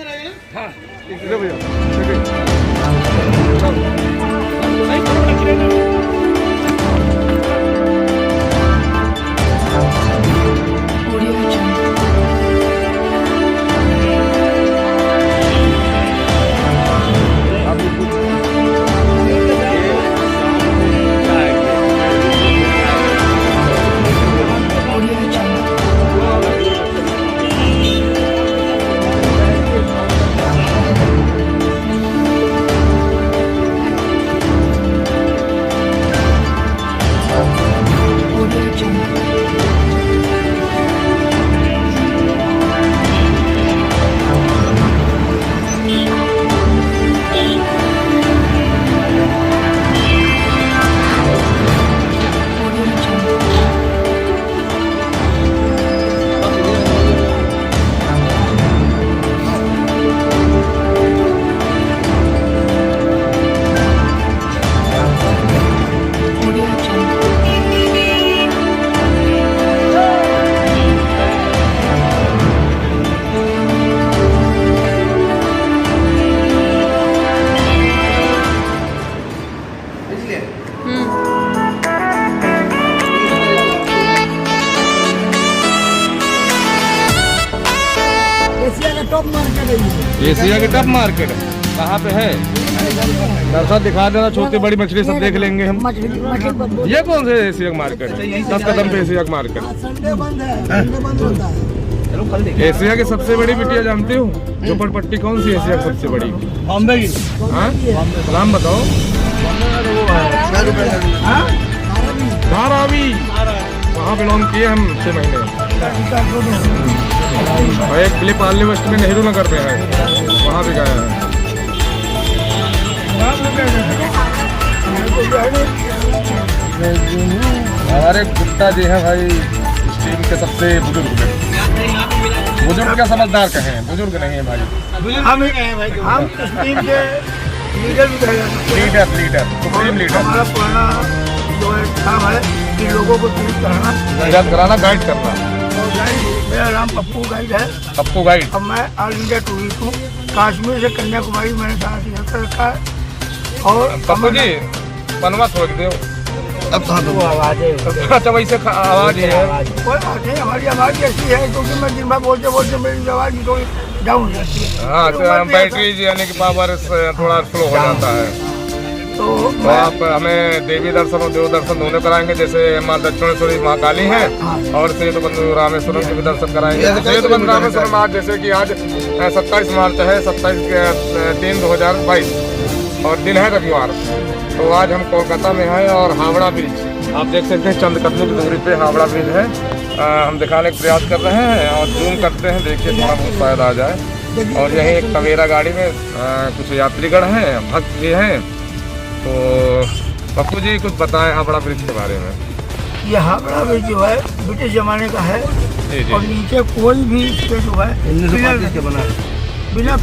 में रहेगा ना? हाँ ले भैया एशिया की टॉप मार्केट कहाँ पे है? दर्शक दिखा देना, छोटी बड़ी मछली सब देख लेंगे हम। ये कौन से एशिया की मार्केट? 10 कदम पे एशिया की मार्केट। एशिया की सबसे बड़ी बिटिया जानती हूँ? झोपड़पट्टी कौन सी एशिया की सबसे बड़ी? बॉम्बे की। नाम बताओ। धारावी वहाँ बिलोंग किए हम 6 महीने। और एक क्लिप आर्ली वेस्ट में नेहरू नगर पे है, वहाँ भी गया है। हमारे गुप्ता जी हैं भाई, इस टीम के सबसे बुजुर्ग हैं। बुजुर्ग क्या समझदार कहें, बुजुर्ग नहीं है भाई। हम इस टीम के लीडर भी कहेंगे। Leader supreme leader. हमारा पुराना जो है काम है कि लोगों को ट्रीट कराना, गाइड करना। मेरा नाम पप्पू गाइड है। पप्पू गाइड। अब मैं ऑल इंडिया टूरिस्ट हूँ। कश्मीर से कन्याकुमारी मैंने सारा यात्रा रखा है। और पप्पू जी बनवा छोड़ दो। अब कहाँ तो आवाज है? अच्छा वैसे आवाज है। कोई बात नहीं, हमारी आवाज ऐसी है क्योंकि मैं दिन भर बोलते बोलते मेरी आवाज थोड़ी डाउन हो जाती है। हाँ बैटरी यानी कि पावर थोड़ा स्लो हो जाता है। तो आप हमें देवी दर्शन और देव दर्शन दोनों कराएंगे, जैसे माँ दक्षिणेश्वरी महाकाली हैं और सेतु बंधु रामेश्वरम के भी दर्शन कराएंगे। सेतु बंधु रामेश्वरम आज जैसे कि आज 27 मार्च है, 27/3/2022 और दिन है रविवार। तो आज हम कोलकाता में हैं और हावड़ा ब्रिज आप देख सकते हैं, चंद कदमों की दूरी पे हावड़ा ब्रिज है। हम दिखाने का प्रयास कर रहे हैं और जूम करते हैं, देखिए थोड़ा बहुत शायद आ जाए। और यही एक टवेरा गाड़ी में कुछ यात्रीगण हैं, भक्त जी हैं। तो पप्पू जी कुछ बताएं हावड़ा ब्रिज के बारे में। ये हावड़ा ब्रिज जो है ब्रिटिश जमाने का है। जी। और नीचे कोई भी जो है बिना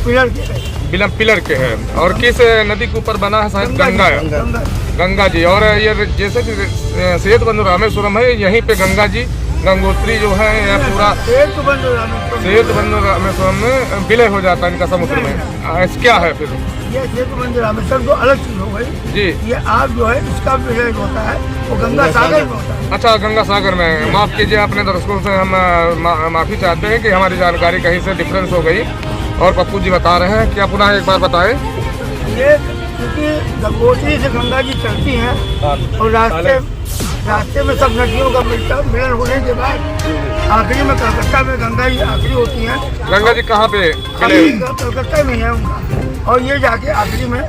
पिलर के है। और किस नदी के ऊपर बना है? शायद गंगा जी। और ये जैसे कि सेतु बंधु रामेश्वरम है, यहीं पे गंगा जी गंगोत्री जो है यह पूरा सेतु बंधु रामेश्वरम में विलय हो जाता है इनका समुद्र में। क्या है फिर ये सेतु बंधु रामेश्वरम तो अलग चीज हो गई जी। ये आग जो है इसका विलय होता है वो गंगा सागर में होता है। अच्छा गंगा सागर में। माफ कीजिए अपने दर्शकों से हम माफी चाहते हैं कि हमारी जानकारी कहीं से डिफरेंस हो गई। और पप्पू जी बता रहे हैं, क्या पुनः एक बार बताएं? ये क्योंकि गंगोत्री से गंगा जी चलती हैं और रास्ते में सब नदियों का मिलन होने के बाद आखिरी में कलकत्ता में गंगा जी आखिरी होती हैं। गंगा जी कहाँ पे? कलकत्ता में है उनका। और ये जाके आखिरी में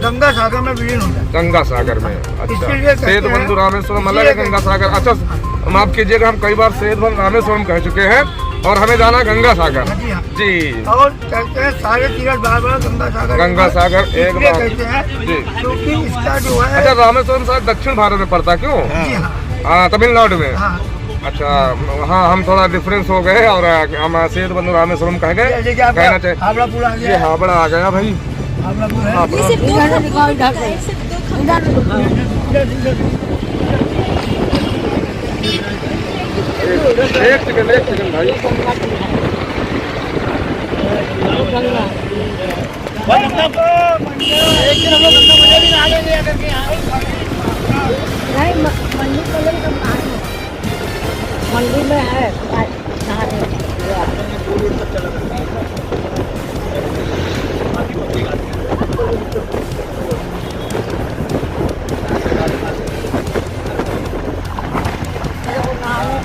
गंगा सागर में विलीन होता है। गंगा सागर में। अच्छा सेतु बंधु रामेश्वरम अलग है, गंगा सागर। अच्छा माफ कीजिएगा, हम कई बार सेतु बंधु रामेश्वरम कह चुके हैं और हमें जाना गंगा सागर जी। और कहते हैं सारे तीरथ बार गंगा सागर एक बार कहते हैं जी, क्योंकि इसका जो है। अच्छा रामेश्वरम शायद दक्षिण भारत में पड़ता क्यों? हाँ तमिलनाडु में। अच्छा हाँ हम थोड़ा डिफरेंस हो गए और हम सेतु बंधु रामेश्वरम कह गए, कहना चाहिए। ये हावड़ा आ गया भाई। एक सेकंड भाई। नहीं मंडी कलर का पानी मंडी में है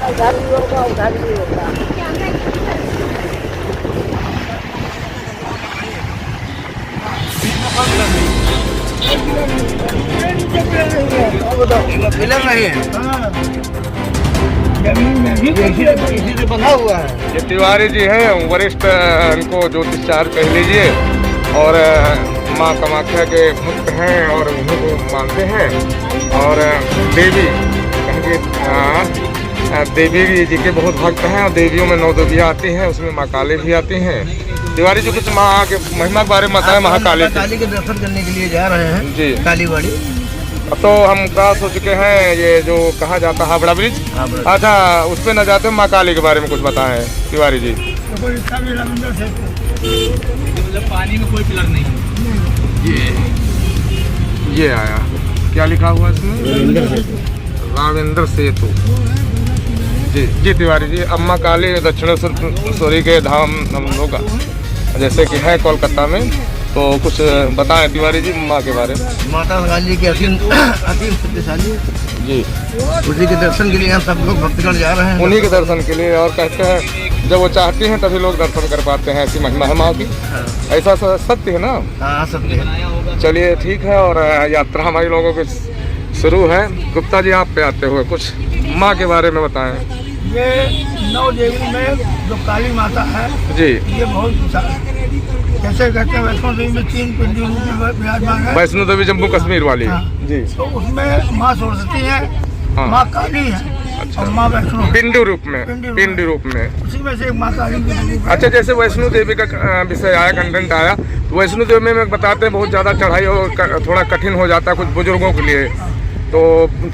उधर भी होगा उधर भी होगा। फिल्म नहीं है, इसी से बंधा हुआ है। ये तिवारी जी हैं, वरिष्ठ इनको ज्योतिषाचार्य कह लीजिए, और माँ कामाख्या के भक्त हैं और उन्हीं को मानते हैं। और देवी कहेंगे, देवी जी के बहुत भक्त हैं, और देवियों में 9 देवियाँ आती हैं, उसमें माँ काली भी आती हैं। तिवारी जी कुछ माँ के महिमा के बारे में बताएं। महाकाली काली के दर्शन करने के लिए जा रहे हैं जी, कालीबाड़ी। अब तो हम क्रॉस हो चुके हैं, ये जो कहा जाता है हावड़ा ब्रिज। अच्छा, उस पर न जाते माँ काली के बारे में कुछ बताएं तिवारी जी। पानी में कोई पिलर नहीं है। ये आया, क्या लिखा हुआ इसमें? रावेंद्र सेतु। जी जी तिवारी जी, अम्मा काली दक्षिणेश्वरी के धाम हम लोग जैसे कि है कोलकाता में, तो कुछ बताएं तिवारी जी माँ के बारे में। माता काली की असीम शक्तिशाली जी, उसी के दर्शन के लिए हम सब लोग भक्तगण जा रहे हैं। उन्हीं के दर्शन के लिए, और कहते हैं जब वो चाहती हैं तभी लोग दर्शन कर पाते हैं, ऐसी महिमा है माँ की। ऐसा सत्य है ना? हाँ सत्य है। चलिए ठीक है, और यात्रा हमारी लोगों की शुरू है। गुप्ता जी आप पे आते हुए कुछ माँ के बारे में बताएं। ये 9 देवी में जो काली माता है जी, ये बहुत विशाल है। जैसे कहते हैं वैष्णो देवी में 3 पिंडी रूप में विराजमान है। वैष्णो देवी जम्मू कश्मीर वाली। हाँ। जी, तो उसमें माँ सरस्वती है, हाँ। माँ काली है, अच्छा। और माँ वैष्णो पिंडू रूप में, पिंडी रूप में। उसी में से एक माँ काली की रूप है। अच्छा, जैसे वैष्णो देवी का विषय आया, कंटेंट आया, तो वैष्णो देवी में बताते हैं बहुत ज़्यादा चढ़ाई और थोड़ा कठिन हो जाता है कुछ बुजुर्गों के लिए, तो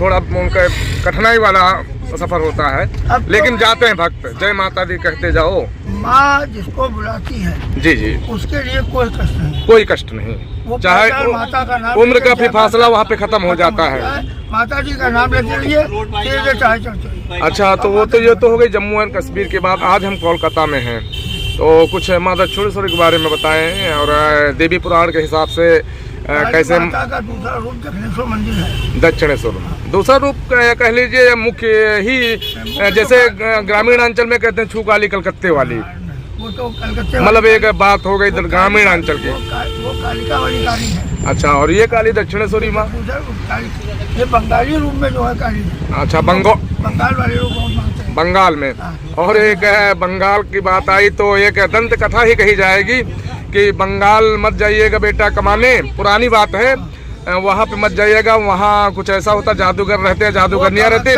थोड़ा उनका कठिनाई वाला सफर होता है, लेकिन जाते हैं भक्त, जय माता दी कहते जाओ। माँ जिसको बुलाती है जी जी, उसके लिए कोई कष्ट नहीं, कोई कष्ट नहीं, वो चाहे माता का नाम उम्र का भी फासला वहाँ पे खत्म हो जाता है। माता जी का नाम लेते लिए चाहे चलते। अच्छा, तो वो तो ये तो हो गई जम्मू एंड कश्मीर के बाद। आज हम कोलकाता में हैं, तो कुछ माँ दक्षिणेश्वरी के बारे में बताएं, और देवी पुराण के हिसाब से कैसे माता का दूसरा रूप दक्षिणेश्वर मंदिर है। दक्षिणेश्वर दूसरा रूप कह लीजिए, मुख्य ही जैसे ग्रामीण अंचल में कहते हैं छू काली कलकत्ते वाली, वो तो कलकत्ते मतलब एक बात हो गई ग्रामीण अंचल की। वो कालिका वाली काली है। अच्छा, और ये काली दक्षिणेश्वरी माँ? ये बंगाली रूप में जो है काली। अच्छा, बंगाल वाले लोग बहुत मानते हैं बंगाल में। और एक है बंगाल की बात आई तो एक दंत कथा ही कही जाएगी कि बंगाल मत जाइएगा बेटा कमाने, पुरानी बात है, वहाँ पे मत जाइएगा, वहाँ कुछ ऐसा होता, जादूगर रहते हैं, जादूगरनियाँ रहते,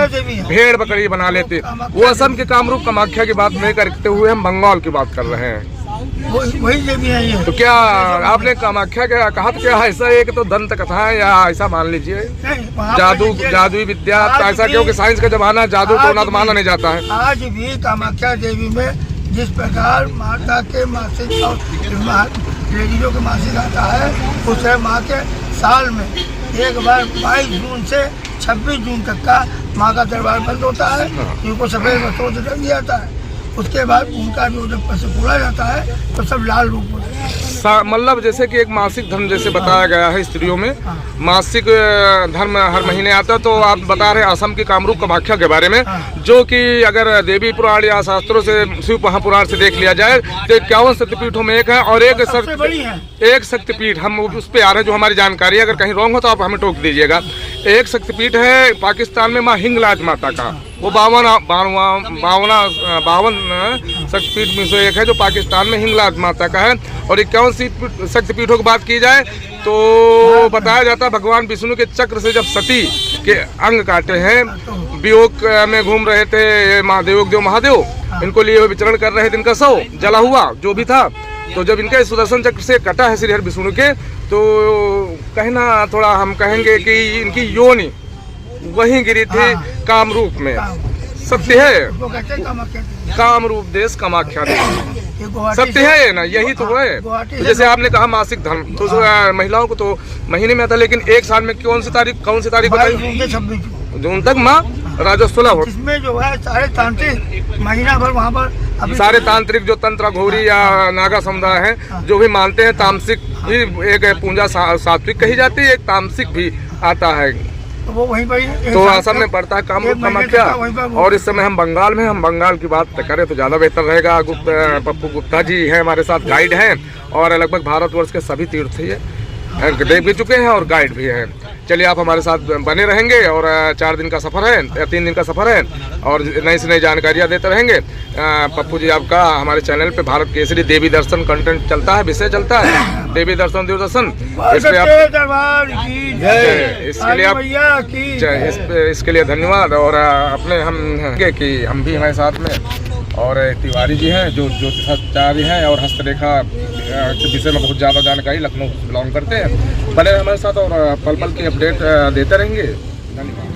भेड़ बकरी बना लेते। वो असम के कामरूप कामाख्या की बात नहीं करते हुए हम बंगाल की बात कर रहे हैं। वही देवी है ये। तो क्या आपने कामाख्या क्या कहा, तो क्या ऐसा एक तो दंत कथा है, या ऐसा मान लीजिए जादुई विद्या ऐसा, क्योंकि साइंस का जमाना है, जादू टोना तो माना नहीं जाता है। आज भी कामाख्या देवी में जिस प्रकार माता के मासिक और लेडीजों के मासिक आता है, उस माँ के साल में एक बार 22 जून से 26 जून तक का माँ का दरबार बंद होता है, उनको सफेद वस्त्रों से ढक दिया जाता है। उसके बाद उनका जो जब पैसे पूरा जाता है तो सब लाल रूप हो जाता है। मतलब जैसे कि एक मासिक धर्म जैसे बताया गया है स्त्रियों में, मासिक धर्म हर महीने आता है। तो आप बता रहे हैं असम की कामरूप कामाख्या के बारे में, जो कि अगर देवी पुराण या शास्त्रों से शिव महापुराण से देख लिया जाए तो 51 शक्तिपीठों में एक है, और एक शक्तिपीठ हम उस पर आ रहे हैं जो हमारी जानकारी है, अगर कहीं रॉन्ग हो तो आप हमें टोक दीजिएगा। एक शक्तिपीठ है पाकिस्तान में माँ हिंगलाज माता का, वो 52 शक्तिपीठ में से एक है जो पाकिस्तान में हिंगलाज माता का है। और 51 शक्तिपीठों की बात की जाए तो बताया जाता है भगवान विष्णु के चक्र से जब सती के अंग काटे हैं, वियोग में घूम रहे थे महादेव महादेव, इनको लिए हुए विचरण कर रहे थे, इनका शव जला हुआ जो भी था, तो जब इनके सुदर्शन चक्र से कटा है श्रीहरि विष्णु के, तो कहना थोड़ा हम कहेंगे कि इनकी योनि वहीं गिरी थी कामरूप में। सत्य है, कामरूप देश कामाख्या देश। ये गुवाहाटी सत्य से- है ना, यही तो है। गुवाहाटी तो से जैसे आपने कहा मासिक धर्म, तो महिलाओं को तो महीने में आता, लेकिन एक साल में कौन सी तारीख 22 बताइए? जून से 26 जून, जून तक माँ राजस्वला हो। इसमें जो है सारे तांत्रिक महीना भर वहाँ पर अभी सारे तांत्रिक जो तंत्र घोरी या नागा समुदाय हैं जो भी मानते हैं, तामसिक भी एक पूजा सात्विक कही जाती है, एक तामसिक भी आता है। तो वो वहीं पर ही तो असम में पड़ता है कामख्या। और इस समय हम बंगाल में, हम बंगाल की बात करें तो ज़्यादा बेहतर रहेगा। पप्पू गुप्ता जी हैं हमारे साथ, गाइड हैं, और लगभग भारतवर्ष के सभी तीर्थ ये देख भी चुके हैं और गाइड भी हैं। चलिए आप हमारे साथ बने रहेंगे, और 4 दिन का सफ़र है या 3 दिन का सफ़र है, और नई से नई जानकारियाँ देते रहेंगे। पप्पू जी आपका हमारे चैनल पे भारत केसरी देवी दर्शन कंटेंट चलता है, विषय चलता है, देवी दर्शन दूरदर्शन, इस पे आप दरबार की जय, इसके लिए आप मैया की जय, इसके लिए धन्यवाद। और अपने कि हम भी हमारे साथ में, और तिवारी जी हैं जो ज्योतिषाचार्य हैं और हस्तरेखा के विषय में बहुत ज़्यादा जानकारी, लखनऊ से बिलोंग करते हैं। बने हमारे साथ और पल पल की अपडेट देते रहेंगे। धन्यवाद।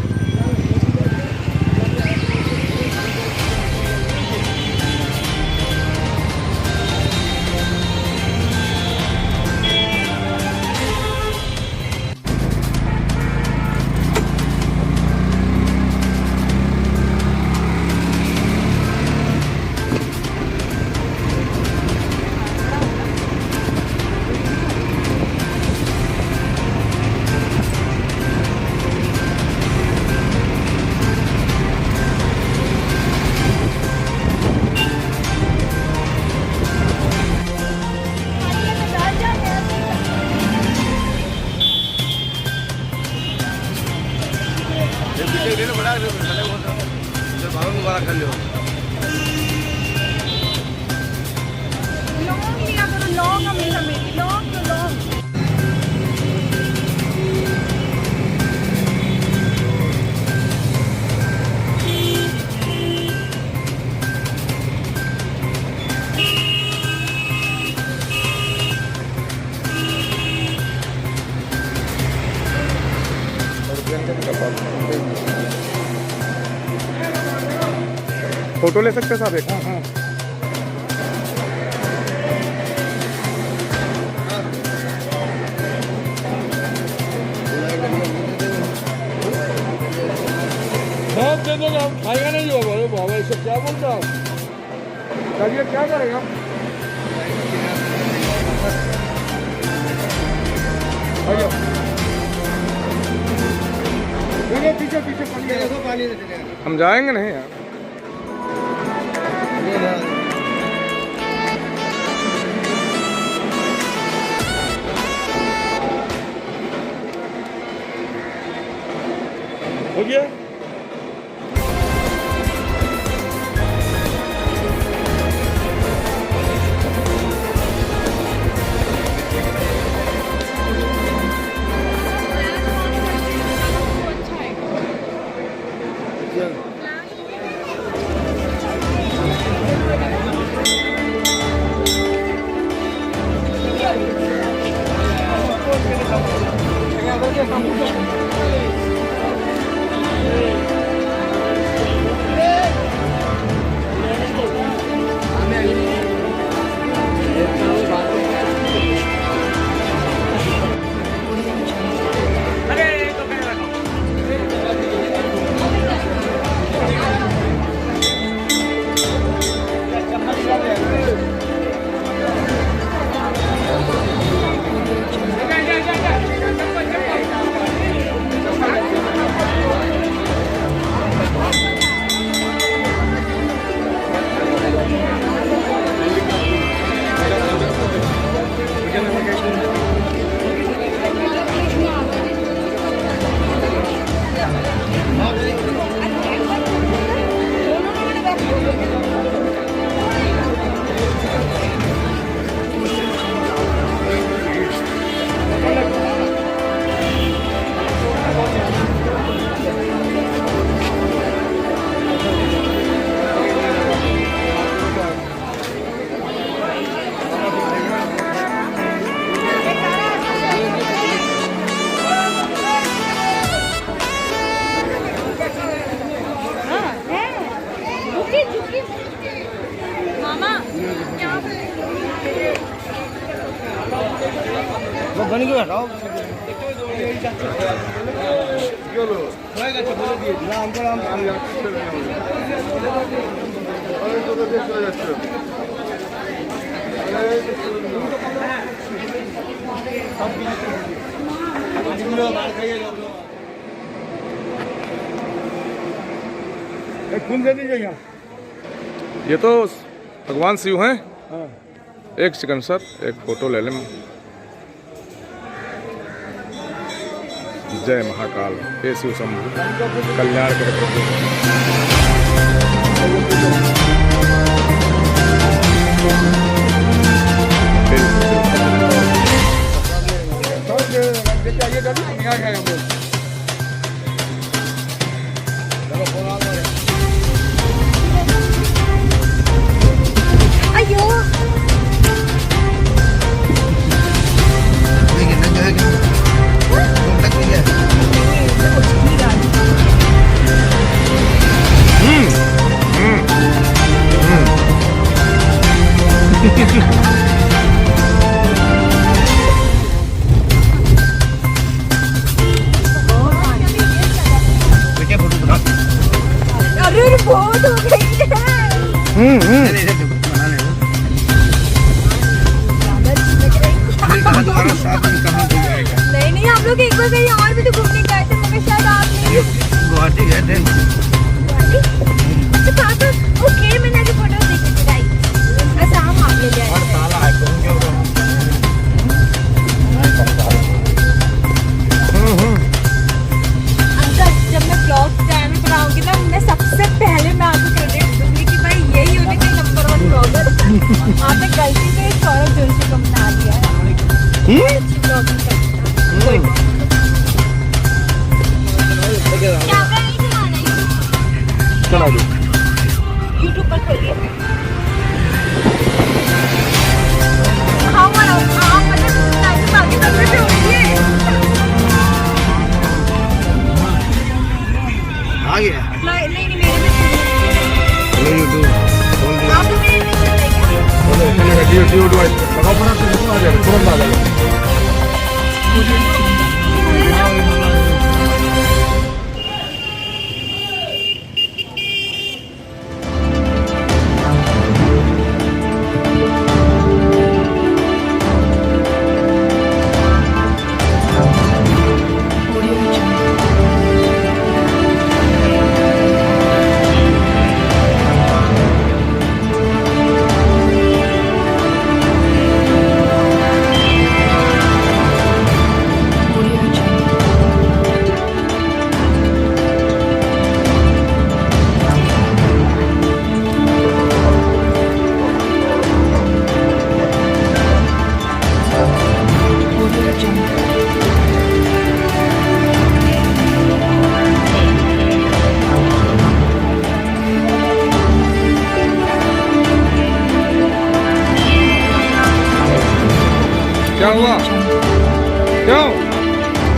फोटो ले सकते हैं साहब एक? हाँ। बहुत दे दोगे, हम खाएगा नहीं होगा। अरे बाबा ये सब क्या बोलता हूँ, चलिए क्या करेगा? पीछे हम जाएंगे नहीं यार। हो गया। बन गया हटाओ खून दे दीजिएगा। ये तो भगवान शिव हैं। एक सेकंड सर, एक फोटो ले लें। जय महाकाल, हे शिव शंभु, कल्याण करे प्रभु। अयो लेकिन न जाएगा तुम तक नहीं है बेटे फोटो बना अरे बहुत हो गई है। तुम्हारा साथ में कहाँ हो जाएगा नहीं नहीं, हम लोग एक बार कहीं और भी तो घूमने गए थे, मगर शायद आप नहीं। गुवाहाटी गए थे तो पापा ओके, मैंने अभी फोटो देखी थी राइट। असम आप ले जाए अंकल, जब मैं ब्लॉग चैनल बनाऊंगी ना, मैं सबसे पहले मैं आपको क्रेडिट दूंगी कि भाई यही होने के नंबर 1 ब्लॉगर। आपने गलती से सौरभ जोशी को बना दिया है। अच्छी ब्लॉगिंग करता है। कैमरा नहीं चलाना चला दो। यूट्यूब पर खोलिए। हाँ मतलब टाइम आगे तक से उठिए। आ गया नहीं नहीं, मेरे में हेलो यूट्यूब बोल दिया आप लोग मेरे में चल रहे क्या? लगाओ तुरंत आ जाएगा। क्या हुआ? क्यों?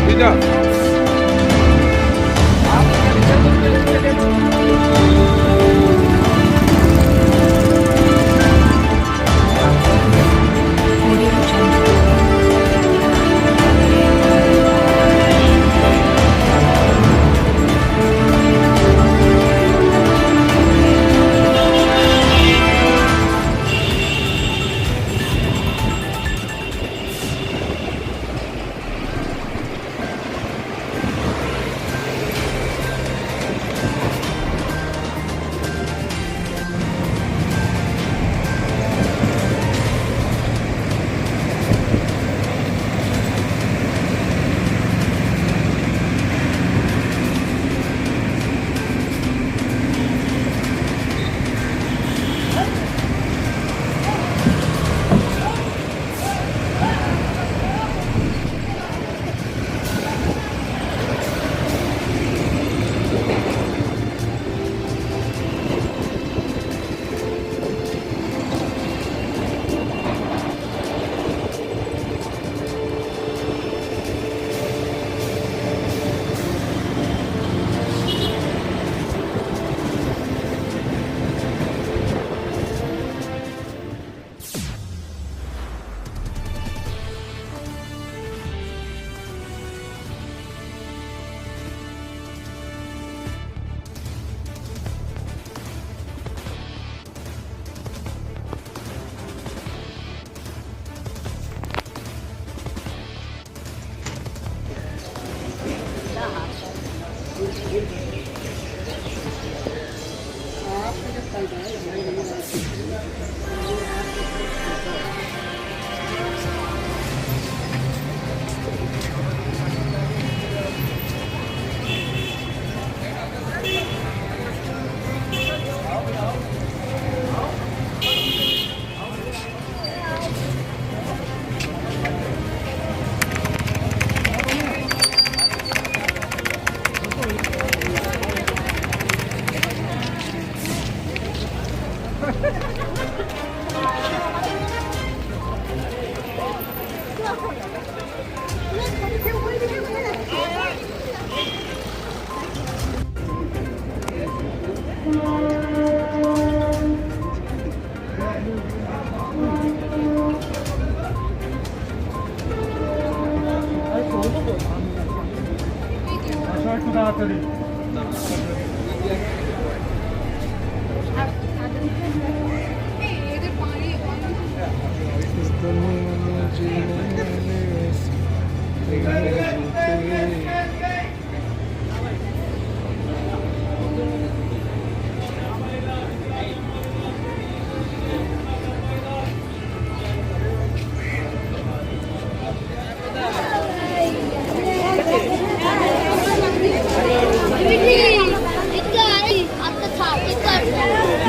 पिज्जा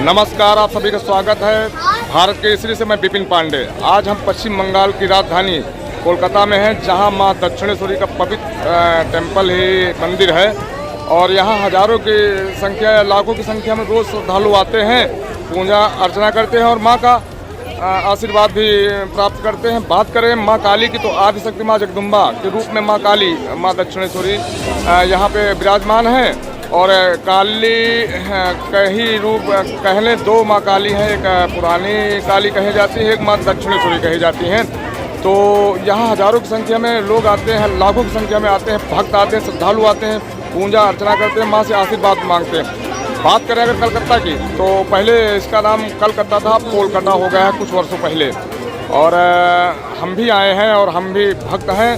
नमस्कार, आप सभी का स्वागत है भारत केसरी से। मैं विपिन पांडे। आज हम पश्चिम बंगाल की राजधानी कोलकाता में हैं, जहां मां दक्षिणेश्वरी का पवित्र टेंपल ही मंदिर है और यहां हजारों की संख्या या लाखों की संख्या में रोज श्रद्धालु आते हैं, पूजा अर्चना करते हैं और मां का आशीर्वाद भी प्राप्त करते हैं। बात करें मां काली की, तो आदिशक्ति मां जगदम्बा के रूप में मां काली, मां दक्षिणेश्वरी यहाँ पे विराजमान है। और काली का ही रूप कहले दो माँ काली हैं, एक पुरानी काली कही जाती है, एक माँ दक्षिणेश्वरी कही जाती हैं। तो यहाँ हजारों की संख्या में लोग आते हैं, लाखों की संख्या में आते हैं, भक्त आते हैं, श्रद्धालु आते हैं, पूजा अर्चना करते हैं, माँ से आशीर्वाद मांगते हैं। बात करें अगर कलकत्ता की, तो पहले इसका नाम कलकत्ता था, कोलकाता हो गया है कुछ वर्षों पहले। और हम भी आए हैं और हम भी भक्त हैं।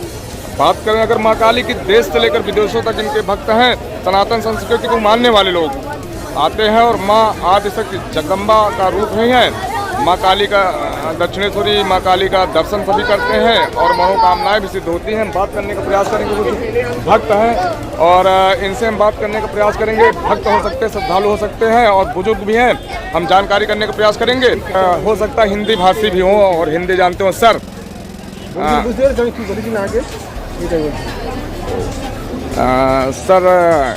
बात करें अगर माँ काली की, देश से लेकर विदेशों तक इनके भक्त हैं। सनातन संस्कृति को मानने वाले लोग आते हैं और माँ आदिशक्ति जगदम्बा का रूप ही है। माँ काली का, दक्षिणेश्वरी माँ काली का दर्शन सभी करते हैं और मनोकामनाएं भी सिद्ध होती हैं। बात करने का प्रयास करेंगे, कुछ भक्त हैं और इनसे हम बात करने का प्रयास करेंगे। भक्त हो सकते हैं, श्रद्धालु हो सकते हैं और बुजुर्ग भी हैं। हम जानकारी करने का प्रयास करेंगे। हो सकता है हिंदी भाषी भी हों और हिंदी जानते हो। सर सर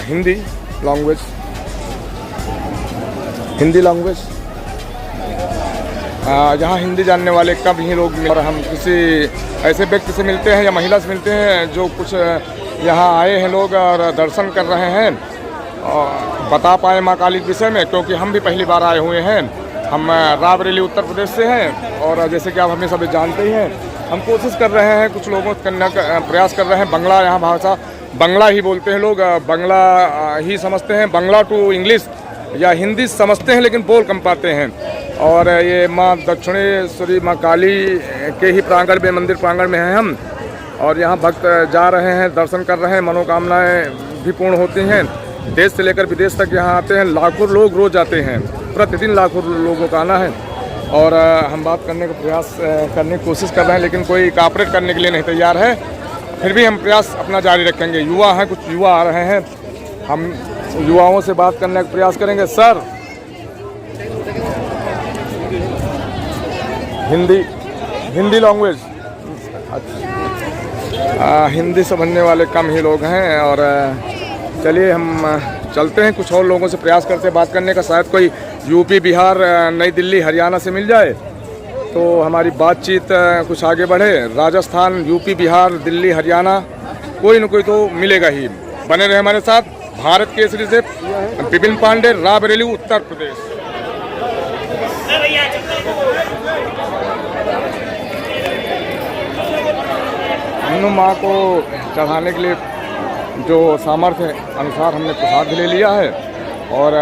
हिंदी लैंग्वेज यहाँ हिंदी जानने वाले कब ही लोग, और हम किसी ऐसे व्यक्ति से मिलते हैं या महिला से मिलते हैं जो कुछ यहाँ आए हैं लोग और दर्शन कर रहे हैं और बता पाए माँ काली के विषय में, क्योंकि हम भी पहली बार आए हुए हैं। हम रायबरेली उत्तर प्रदेश से हैं और जैसे कि आप हमें सभी जानते ही हैं, हम कोशिश कर रहे हैं, कुछ लोगों करने का प्रयास कर रहे हैं। बंगला, यहाँ भाषा बंगला ही बोलते हैं लोग, बंगला ही समझते हैं। बंगला टू इंग्लिश या हिंदी समझते हैं लेकिन बोल कम पाते हैं। और ये माँ दक्षिणेश्वरी माँ काली के ही प्रांगण में, मंदिर प्रांगण में हैं हम और यहाँ भक्त जा रहे हैं, दर्शन कर रहे हैं, मनोकामनाएं भी पूर्ण होती हैं। देश से लेकर विदेश तक यहाँ आते हैं, लाखों लोग रोज आते हैं, प्रतिदिन लाखों लोगों का आना है। और हम बात करने का प्रयास करने की कोशिश कर रहे हैं लेकिन कोई कॉपरेट करने के लिए नहीं तैयार है। फिर भी हम प्रयास अपना जारी रखेंगे। युवा हैं, कुछ युवा आ रहे हैं, हम युवाओं से बात करने का प्रयास करेंगे। सर हिंदी लैंग्वेज, अच्छा हिंदी समझने वाले कम ही लोग हैं। और चलिए हम चलते हैं, कुछ और लोगों से प्रयास करते हैं बात करने का। शायद कोई यूपी, बिहार, नई दिल्ली, हरियाणा से मिल जाए तो हमारी बातचीत कुछ आगे बढ़े। राजस्थान, यूपी, बिहार, दिल्ली, हरियाणा, कोई न कोई तो मिलेगा ही। बने रहे हमारे साथ। भारत केसरी से विपिन पांडे, रायबरेली उत्तर प्रदेश। हम माँ को चढ़ाने के लिए जो सामर्थ्य अनुसार हमने प्रसाद ले लिया है और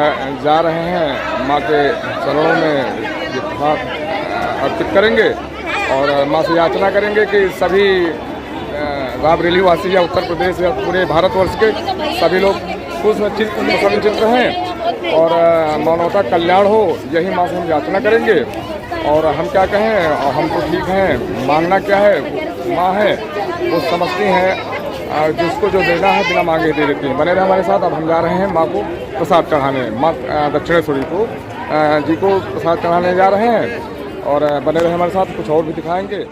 जा रहे हैं माँ के चरणों में ये प्रसाद अर्पित करेंगे और माँ से याचना करेंगे कि सभी रायबरेली वासी या उत्तर प्रदेश या पूरे भारतवर्ष के सभी लोग खुश चित्र हैं और मानवता कल्याण हो, यही माँ से हम याचना करेंगे। और हम क्या कहें, हम तो ठीक हैं, मांगना क्या है, माँ है वो समझती हैं, जिसको जो देना है बिना मांगे दे देती हैं। बने रहे हमारे साथ। अब हम जा रहे हैं माँ को प्रसाद चढ़ाने, माँ दक्षिणेश्वरी को जी को प्रसाद चढ़ाने जा रहे हैं। और बने रहे हमारे साथ, कुछ और भी दिखाएंगे।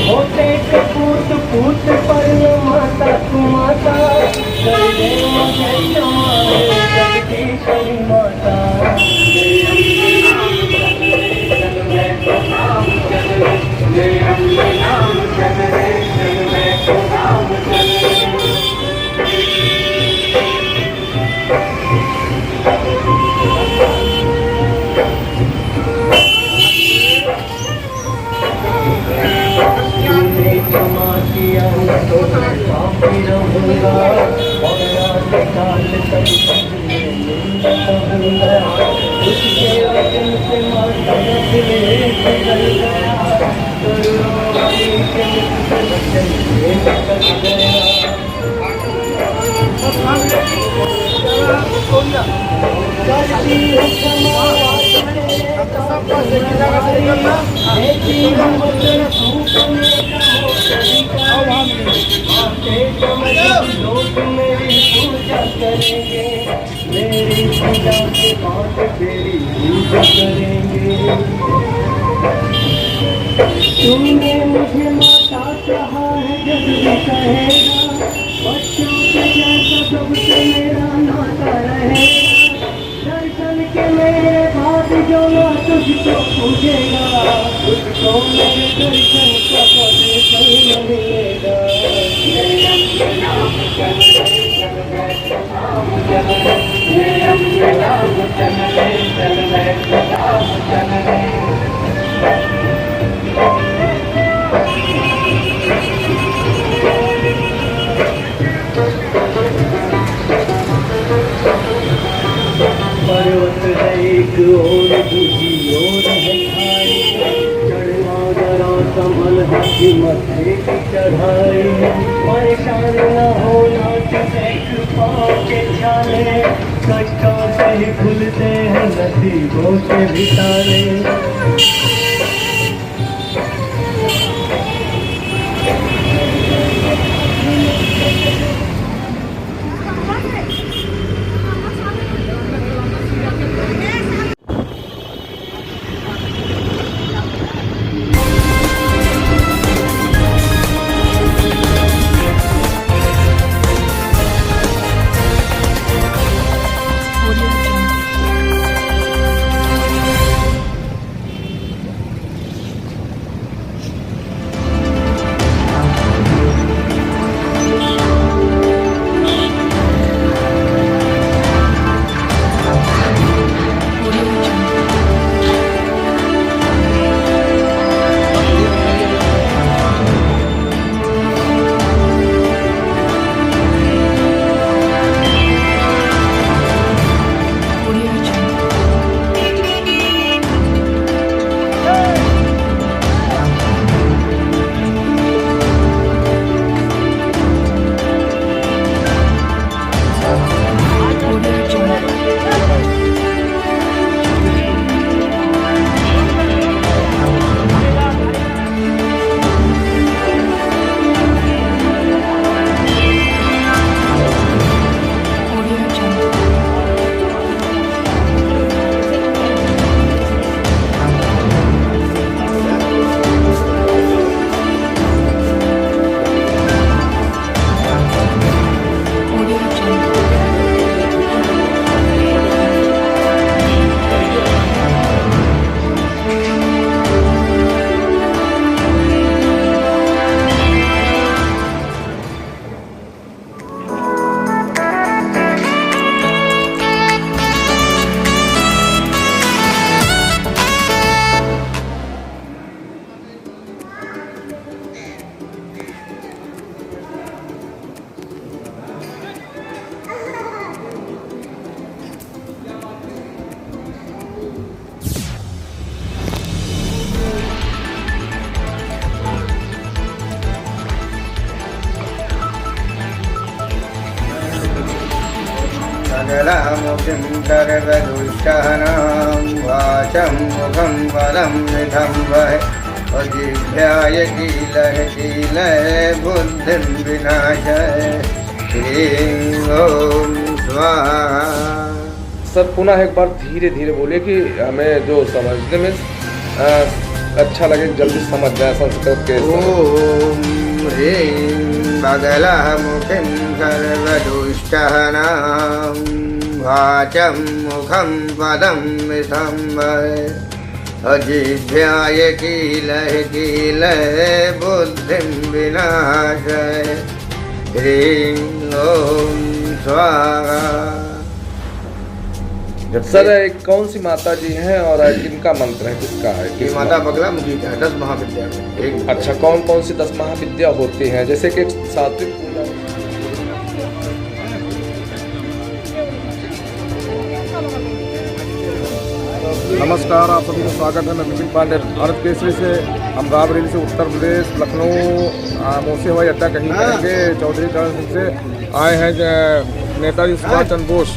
होते कपूत पूत पर माता तू माता कर दे मुझे तुम्हारे जगदीश्वरी माता। तुमने मुझे माता कहा है जब भी कहेगा, बच्चों के जैसा सबसे मेरा नाता रहेगा। दर्शन के मेरे बाद जो ना तुझको पूछेगा, उसको मेरे दर्शन का फल मिलेगा। पर्वत है एक और दूसरी ओर है खाई, चढ़ना जरा संभल हाथी मथे की चढ़ाई। परेशान न होना देख पाँव के छाले, कष्टों से ही खुलते हैं नसीबों के भी ताले। बगलामुखिं सर्वदुष्टानां वाचं मुखं पदं निधं वै अजिभ्याय कीलः बुद्धिं विनाशय ह्रीं ॐ स्वाहा। सर पुनः एक बार धीरे धीरे बोलिए कि हमें जो समझने में अच्छा लगे, जल्दी समझ जाए संस्कृत के। ॐ ह्रीं बगलामुखिं सर्वदुष्टानां वाचं मुखं पदं निधं वै अजिभ्याय कीलः बुद्धिं विनाशय ह्रीं ॐ स्वाहा। सर कौन सी माता जी हैं और किनका मंत्र है, किसका है? ये माता बगलामुखी का 10 महाविद्या में एक। अच्छा, कौन कौन सी 10 महाविद्या होती हैं? जैसे कि सात्विक पूजा। नमस्कार, आप सभी का स्वागत है। मैं विपिन पांडे, भारत केसरी से। हम रायबरेली से उत्तर प्रदेश लखनऊ मोसे हवाई अड्डा कहीं करेंगे चौधरी चरण सिंह से आए हैं। नेताजी सुभाष चंद्र बोस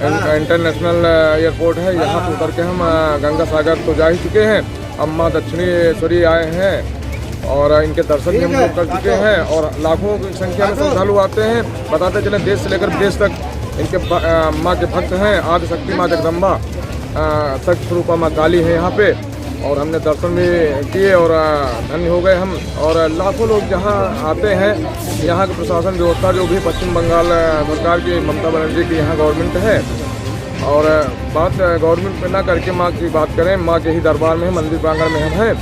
इंटरनेशनल एयरपोर्ट है, यहाँ से उतर के हम गंगा सागर तो जा ही चुके हैं। अम्मा दक्षिणेश्वरी आए हैं और इनके दर्शन भी हम लोग कर चुके हैं और लाखों की संख्या में श्रद्धालु आते हैं। बताते चले देश से लेकर विदेश तक इनके माँ के भक्त हैं। आदिशक्ति माँ जगदम्बा, शक्ति स्वरूपा माँ काली है यहाँ पे, और हमने दर्शन भी किए और धन्य हो गए हम। और लाखों लोग जहाँ आते हैं, यहाँ की प्रशासन व्यवस्था जो भी पश्चिम बंगाल सरकार की ममता बनर्जी की यहाँ गवर्नमेंट है, और बात गवर्नमेंट पे ना करके माँ की बात करें। माँ के ही दरबार में मंदिर प्रांगण में हम हैं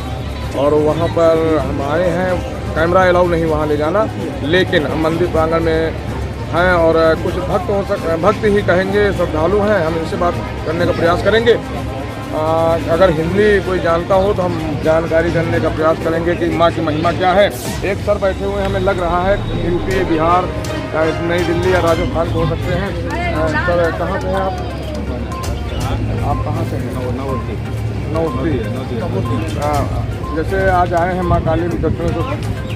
और वहाँ पर हम आए हैं। कैमरा अलाउ नहीं वहाँ ले जाना, लेकिन हम मंदिर प्रांगण में हैं और कुछ भक्त ही कहेंगे, श्रद्धालु हैं। हम इनसे बात करने का प्रयास करेंगे। अगर हिंदी कोई जानता हो तो हम जानकारी करने का प्रयास करेंगे कि माँ की महिमा क्या है। एक सर बैठे हुए हमें लग रहा है यूपी, बिहार, नई दिल्ली या राजस्थान हो सकते हैं। सर कहाँ से हैं आप? आप कहाँ से हैं? नवोती। जैसे आज आए हैं माँ काली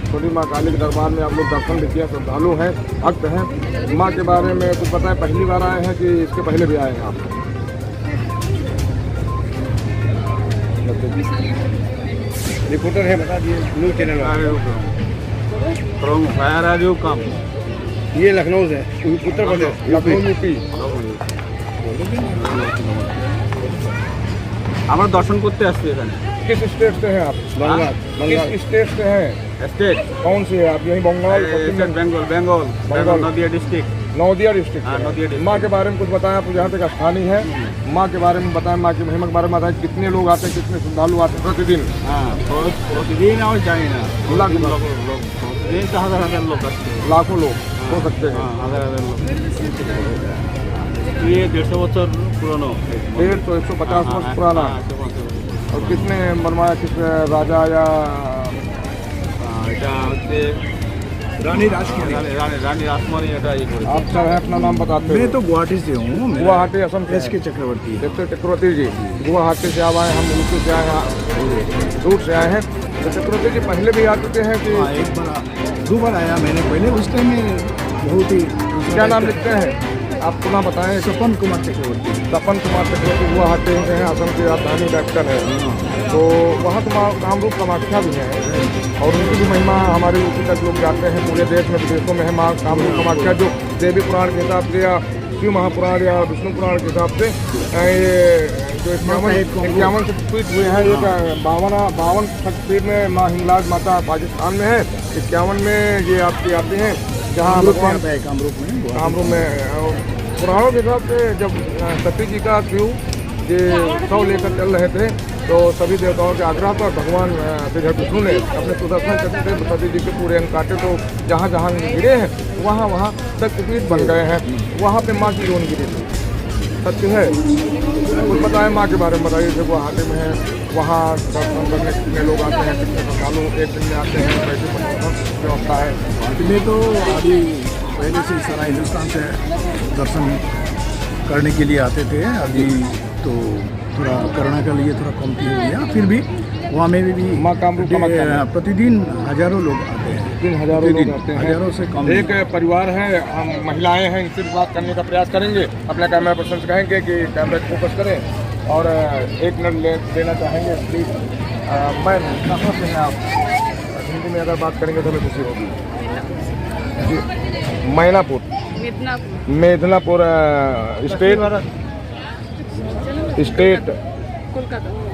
छोटी माँ काली के दरबार में, आप लोग दर्शन भी किया, श्रद्धालु हैं, भक्त हैं। माँ के बारे में कुछ बताएं, पहली बार आए हैं कि इसके पहले भी आए हैं आप? रिपोर्टर है, बता दिए news channel from fire Raju काम। ये लखनऊ से, उत्तर प्रदेश, लखनऊ यूपी। আমরা দর্শন করতে আসছি এখানে। किस स्टेट से हैं आप? बंगाल। किस स्टेट से हैं? स्टेट कौन सी है आप? यही बंगाल, बंगाल नदिया डिस्ट्रिक्ट। नौदिया डिस्ट्रिक्ट। हाँ, नौदिया डिस्ट्रिक्ट। माँ के बारे में कुछ बताएं, आप यहाँ तक स्थानीय है। माँ के बारे में बताएं, माँ की महिमा के बारे में बताएं। कितने लोग आते हैं, कितने श्रद्धालु आते हैं प्रतिदिन? प्रतिदिन और जाए ना लाखों लोग हजार लोग आते हैं। लाखों लोग हो सकते हैं। हजार लोग। ये 150 বছর পুরানো। 150 वर्ष पुराना। और किसने बनवाया, किस राजा या এটা হচ্ছে रानी रासमणी এটা ये করে। आप सर हैं, अपना नाम बताते हैं। मैं तो गुवाहाटी से हूँ। गुवाहाटी असम से। SK चक्रवर्ती। चक्रवर्ती जी गुवाहाटी से आप आए, हम यूपी से आए हैं, दूर से आए हैं। तो चक्रवर्ती जी पहले भी आ चुके हैं कि? एक बार 2 बार आया मैंने पहले, उस टाइम में बहुत ही। क्या नाम लिखते हैं आप? पुनः बताएं। सपन कुमार चक्रवर्ती। सपन कुमार चक्रवर्ती गुवाहाटी से हैं, असम के राजधानी डॉक्टर है। तो वहाँ तो कामरूप कामाख्या भी है और उनकी भी महिमा हमारे यूपी तक लोग जाते हैं, पूरे देश में विदेशों में है माँ कामरूप कामाख्या, जो देवी पुराण के हिसाब से या शिव महापुराण या विष्णु पुराण के हिसाब से ये जो 51 शक्तिपीठ हुए हैं। एक 52 शक्तिपीठ में माँ हिंगलाज माता पाकिस्तान में है, 51 में ये आपकी आती हैं, जहाँ भगवान कामरूप में पुराणों के हिसाब से जब सती जी का शिव ये 100 लेकर चल रहे थे, तो सभी देवताओं के आग्रह पर भगवान श्री विष्णु ने अपने सुदर्शन चक्र से सती जी के पूरे अंग काटे, तो जहाँ जहाँ गिरे हैं वहाँ शक्तिपीठ बन गए हैं। वहाँ पे माँ की जोन गिरी थी। सत्य है। कुछ बताएं माँ के बारे में, बताइए। जो गुवाहाटी में है, वहाँ दर्शन करने कितने लोग आते हैं, कितने श्रद्धालु एक दिन में आते हैं, कैसे व्यवस्था है? में तो अभी पहले से सारा हिंदुस्तान से दर्शन करने के लिए आते थे। अभी तो थोड़ा कोरोना के लिए थोड़ा कमती हो गया, फिर भी वहाँ में भी माँ कामरूप कामाख्या में। प्रतिदिन हजारों लोग आते हैं। दिन हजारों लोग आते हैं। हजारों से कम। एक परिवार है, हम महिलाएं हैं, इनसे भी बात करने का प्रयास करेंगे। अपने कैमरा पर्सन से कहेंगे कि कैमरा फोकस करें और एक मिनट लेना चाहेंगे प्लीज। मैम कहाँ से हैं आप? हिंदी में अगर बात करेंगे तो हमें खुशी होगी जी। मैनापुर, मेदिनीपुर स्टेट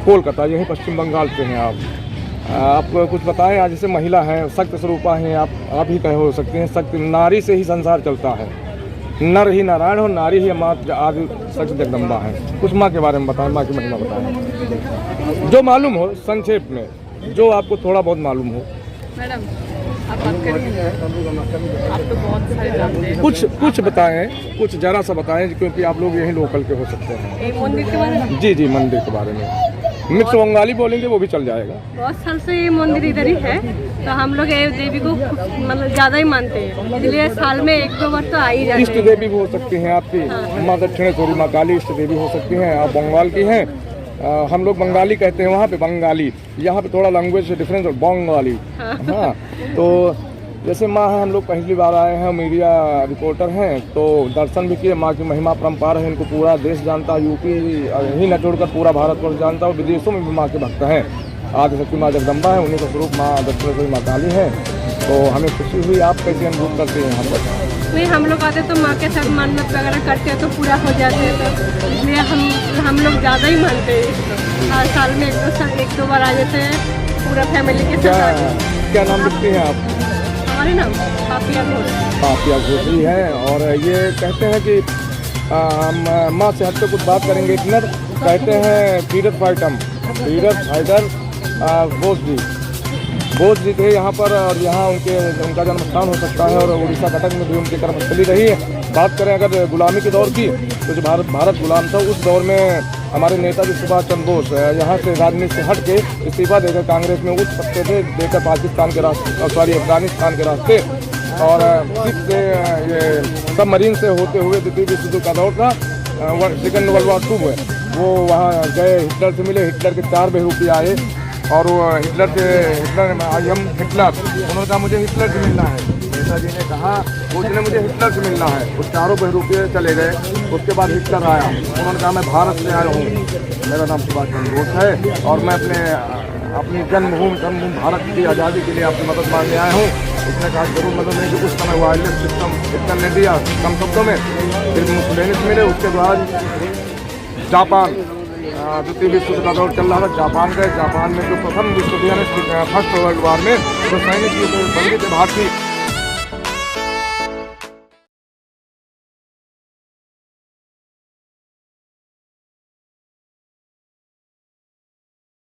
कोलकाता, यही पश्चिम बंगाल से हैं आप कुछ बताएं। आज जैसे महिला हैं, सख्त स्वरूपा हैं, आप ही कहे हो सकते हैं, सख्त नारी से ही संसार चलता है। नर ही नारायण और नारी ही माँ आदि सख्त जगदम्बा है। कुछ माँ के बारे में बताएं, माँ की महिमा बताएं, जो मालूम हो संक्षेप में, जो आपको थोड़ा बहुत मालूम हो। मैडम आप बात करिए, आप तो बहुत सारे जानते हैं। कुछ बताएं, कुछ जरा सा बताएं, क्योंकि आप लोग यही लोकल के हो सकते हैं। एक मंदिर के बारे में? जी मंदिर के बारे में मिक्स बंगाली बोलेंगे वो भी चल जाएगा। बहुत साल से ये मंदिर इधर ही है, तो हम लोग ये देवी को मतलब ज़्यादा ही मानते हैं, इसलिए साल में 1-2 बार तो आ ही जाते हैं। इष्ट देवी भी हो सकती हैं आपकी, माँ दक्षिणेश्वरी, माँ काली इष्ट देवी हो सकती हैं। आप बंगाल की हैं, हम लोग बंगाली कहते हैं वहाँ पे बंगाली, यहाँ पे थोड़ा लैंग्वेज डिफरेंस है, बंगाली। हाँ तो जैसे माँ है, हम लोग पहली बार आए हैं, मीडिया रिपोर्टर हैं, तो दर्शन भी किए। माँ की महिमा परम्पार है, इनको पूरा देश जानता है, यूपी ही न छोड़कर पूरा भारतवर्ष जानता है, और विदेशों में भी माँ के भक्त हैं। आदिशक्ति माँ जगदम्बा है, उन्हीं का स्वरूप माँ दक्षिणेश्वरी माँ काली है। तो हमें खुशी हुई। आप कैसे अनुभव करते हैं यहाँ पर? नहीं, हम लोग आते तो माँ के साथ मन्नत वगैरह करते हैं तो पूरा हो जाते हैं, तो इसलिए हम लोग ज़्यादा ही मानते हैं। हर साल में 1-2 बार आ जाते हैं पूरा फैमिली के साथ। क्या नाम लिखती हैं आप? हमारे नाम पापिया घोषी है। और ये कहते हैं कि हम माँ से हट कर कुछ बात करेंगे। एक मिनट, कहते हैं तीरथ फाइटर बोध जी थे यहाँ पर, और यहाँ उनका जन्म स्थान हो सकता है, और उड़ीसा कटक में भी उनकी कर्मस्थली रही है। बात करें अगर गुलामी के दौर की, तो जो भारत गुलाम था, उस दौर में हमारे नेताजी सुभाष चंद्र बोस यहाँ से राजनीति से हट के इस्तीफा देकर कांग्रेस में उच्च पद पे देकर पाकिस्तान के रास्ते, अफगानिस्तान के रास्ते, और शिप से ये सबमरीन से होते हुए द्वितीय विश्व युद्ध का दौर था, सेकंड वर्ल्ड वॉर 2 में वो वहाँ गए, हिटलर से मिले। हिटलर के 4 बहरूपी आए, और वो हिटलर उन्होंने कहा मुझे हिटलर से मिलना है। नेताजी ने कहा, उसने मुझे हिटलर से मिलना है। उस 4 बहरूपी चले गए। उसके बाद हिटलर आया, उन्होंने कहा मैं भारत से आया हूँ, मेरा नाम सुभाष चंद्र बोस है, और मैं अपनी जन्मभूमि भारत की आज़ादी के लिए आपकी मदद मांगने आया हूँ। उसने कहा जरूर मदद नहीं, कि उस समय वायरलेस सिस्टम हिटलर ने दिया कम शब्दों में। फिर मुसोलिनी से मिले। उसके बाद जापान, द्वितीय विश्व युद्ध का दौर चल रहा था, जापान गए। जापान में जो प्रथम विश्व युद्ध यानी फर्स्ट वर्ल्ड वॉर में जो सैनिक बंदी थे भारतीय,